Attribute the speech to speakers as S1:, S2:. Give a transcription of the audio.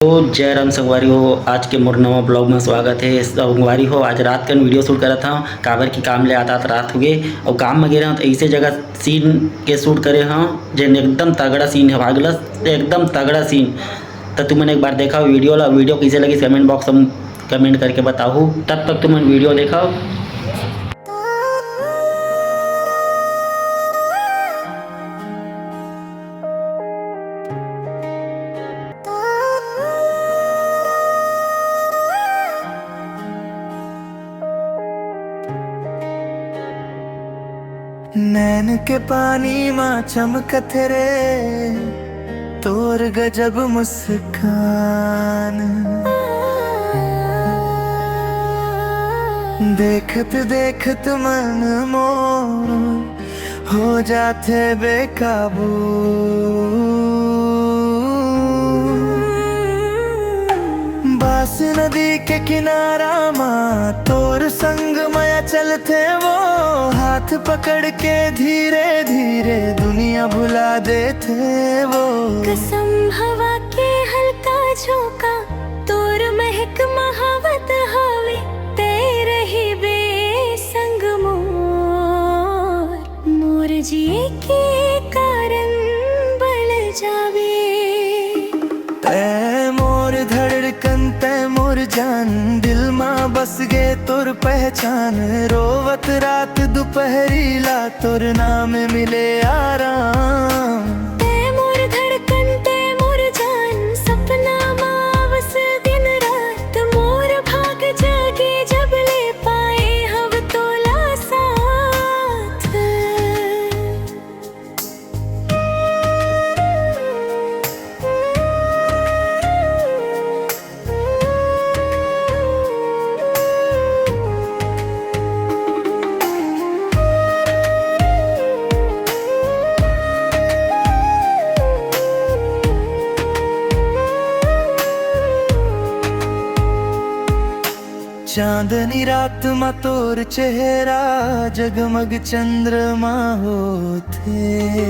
S1: तो जय राम संगवारी हो। आज के मोर नवा ब्लॉग में स्वागत है। संगवारी हो, आज रात का वीडियो शूट करा था। काबर की काम ले आता रात हो गए और काम में गे रहा तो ऐसे जगह सीन के शूट करे हाँ जैन एकदम तगड़ा सीन है। भागलस एकदम तगड़ा सीन। तो तुमने एक बार देखा वीडियो कैसे लगी कमेंट बॉक्स में कमेंट करके बताओ। तब तक तुमने वीडियो देखा।
S2: नैन के पानी माँ चमकत रे तोर गजब मुस्कान। देखत देखत मन मोर हो जाते बेकाबू। बास नदी के किनारा माँ तोर संग माया चलते वो हाथ पकड़ के धीरे धीरे दुनिया भुला देते वो।
S3: कसम हवा के हल्का झोंका तोर महक महावत हवे तेरे ही बेसंग मोर मोर जिए के कारण बल जावे।
S2: तै मोर धड़कन तै मोर जान दिल माँ बस गे तोर पहचान। रोवत रात दोपहरी ला तोर नाम मिले आराम।
S3: तै मोर धड़कन तै मोर जान सपना माँ बस दिन रात मोर भाग जागे जब ले पाए हव तोला साथ।
S2: चांदनी रात मा तोर चेहरा जगमग चंद्रमा होते।